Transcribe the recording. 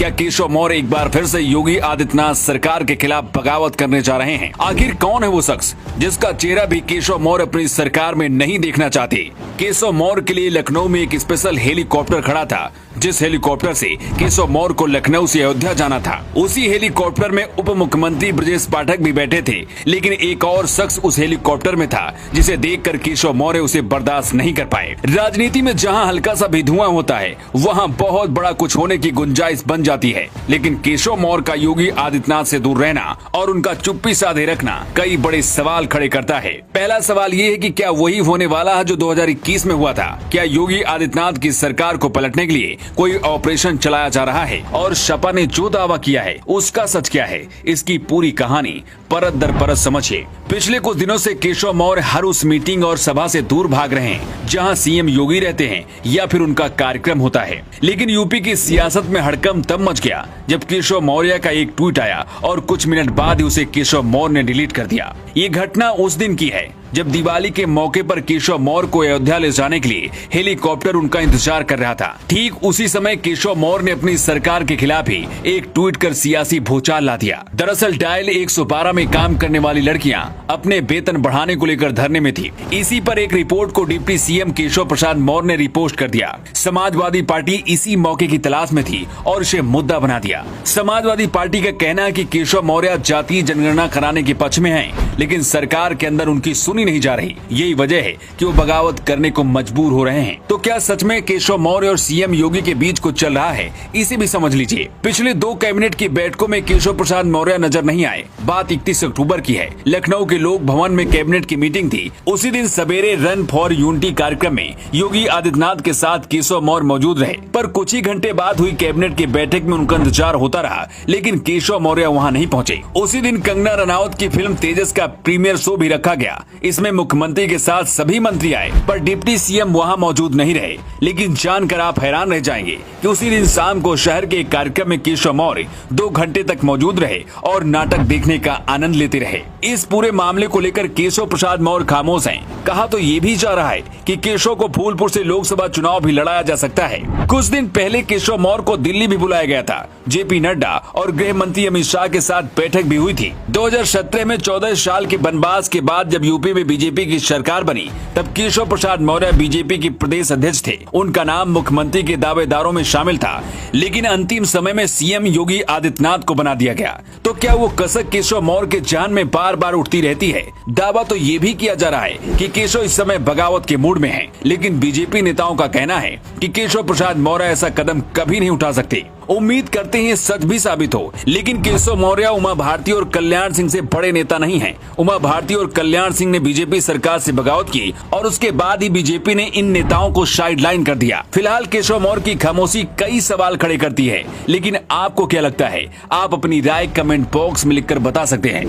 क्या केशव मौर्य एक बार फिर से योगी आदित्यनाथ सरकार के खिलाफ बगावत करने जा रहे हैं? आखिर कौन है वो शख्स जिसका चेहरा भी केशव मौर्य अपनी सरकार में नहीं देखना चाहते? केशव मौर्य के लिए लखनऊ में एक स्पेशल हेलीकॉप्टर खड़ा था, जिस हेलीकॉप्टर से केशव मौर्य को लखनऊ से अयोध्या जाना था। उसी हेलीकॉप्टर में उप मुख्यमंत्री ब्रजेश पाठक भी बैठे थे, लेकिन एक और शख्स उस हेलीकॉप्टर में था जिसे देखकर केशव मौर्य उसे बर्दाश्त नहीं कर पाए। राजनीति में जहां हल्का सा भी धुआं होता है, वहां बहुत बड़ा कुछ होने की गुंजाइश बन जाती है। लेकिन केशव मौर्य का योगी आदित्यनाथ से दूर रहना और उनका चुप्पी साधे रखना कई बड़े सवाल खड़े करता है। पहला सवाल ये है कि क्या वही होने वाला है जो 2021 में हुआ था? क्या योगी आदित्यनाथ की सरकार को पलटने के लिए कोई ऑपरेशन चलाया जा रहा है? और सपा ने जो दावा किया है उसका सच क्या है? इसकी पूरी कहानी परत दर परत समझिए। पिछले कुछ दिनों से केशव मौर्य हर उस मीटिंग और सभा से दूर भाग रहे हैं जहां सीएम योगी रहते हैं या फिर उनका कार्यक्रम होता है। लेकिन यूपी की सियासत में हड़कंप तब मच गया जब केशव मौर्य का एक ट्वीट आया और कुछ मिनट बाद ही उसे केशव मौर्य ने डिलीट कर दिया। ये घटना उस दिन की है जब दिवाली के मौके पर केशव मौर्य को अयोध्या ले जाने के लिए हेलीकॉप्टर उनका इंतजार कर रहा था। ठीक उसी समय केशव मौर्य ने अपनी सरकार के खिलाफ ही एक ट्वीट कर सियासी भूचाल ला दिया। दरअसल डायल 112 में काम करने वाली लड़कियां अपने वेतन बढ़ाने को लेकर धरने में थी। इसी पर एक रिपोर्ट को डिप्टी सीएम केशव प्रसाद मौर्य ने रिपोस्ट कर दिया। समाजवादी पार्टी इसी मौके की तलाश में थी और इसे मुद्दा बना दिया। समाजवादी पार्टी का कहना है कि केशव मौर्य जातीय जनगणना कराने के पक्ष में हैं, लेकिन सरकार के अंदर उनकी सुनी नहीं जा रही। यही वजह है कि वो बगावत करने को मजबूर हो रहे हैं। तो क्या सच में केशव मौर्य और सीएम योगी के बीच कुछ चल रहा है? इसे भी समझ लीजिए। पिछले 2 कैबिनेट की बैठकों में केशव प्रसाद मौर्य नजर नहीं आए। बात 31 अक्टूबर की है। लखनऊ के लोक भवन में कैबिनेट की मीटिंग थी। उसी दिन सवेरे रन फॉर यूनिटी कार्यक्रम में योगी आदित्यनाथ के साथ केशव मौर्य मौजूद रहे, पर कुछ ही घंटे बाद हुई कैबिनेट की बैठक में उनका इंतजार होता रहा, लेकिन केशव मौर्य वहाँ नहीं पहुँचे। उसी दिन कंगना रनौत की फिल्म तेजस का प्रीमियर शो भी रखा गया। इसमें मुख्यमंत्री के साथ सभी मंत्री आए, पर डिप्टी सीएम वहां मौजूद नहीं रहे। लेकिन जानकर आप हैरान रह जाएंगे कि उसी दिन शाम को शहर के एक कार्यक्रम में केशव मौर्य 2 घंटे तक मौजूद रहे और नाटक देखने का आनंद लेते रहे। इस पूरे मामले को लेकर केशव प्रसाद मौर्य खामोश हैं। कहा तो ये भी जा रहा है कि केशव को फूलपुर से लोकसभा चुनाव भी लड़ाया जा सकता है। कुछ दिन पहले केशव मौर्य को दिल्ली भी बुलाया गया था। जेपी नड्डा और गृह मंत्री अमित शाह के साथ बैठक भी हुई थी। 2017 में 14 साल के वनवास के बाद जब यूपी में बीजेपी की सरकार बनी, तब केशव प्रसाद मौर्य बीजेपी के प्रदेश अध्यक्ष थे। उनका नाम मुख्यमंत्री के दावेदारों में शामिल था, लेकिन अंतिम समय में सीएम योगी आदित्यनाथ को बना दिया गया। तो क्या वो कसक केशव मौर्य के जान में बार बार उठती रहती है? दावा तो ये भी किया जा रहा है कि केशव इस समय बगावत के मूड में है, लेकिन बीजेपी नेताओं का कहना है कि केशव प्रसाद मौर्य ऐसा कदम कभी नहीं उठा सकते। उम्मीद करते हैं सच भी साबित हो। लेकिन केशव मौर्य उमा भारती और कल्याण सिंह से बड़े नेता नहीं हैं। उमा भारती और कल्याण सिंह ने बीजेपी सरकार से बगावत की और उसके बाद ही बीजेपी ने इन नेताओं को साइडलाइन कर दिया। फिलहाल केशव मौर्य की खामोशी कई सवाल खड़े करती है, लेकिन आपको क्या लगता है? आप अपनी राय कमेंट बॉक्स में लिखकर बता सकते हैं।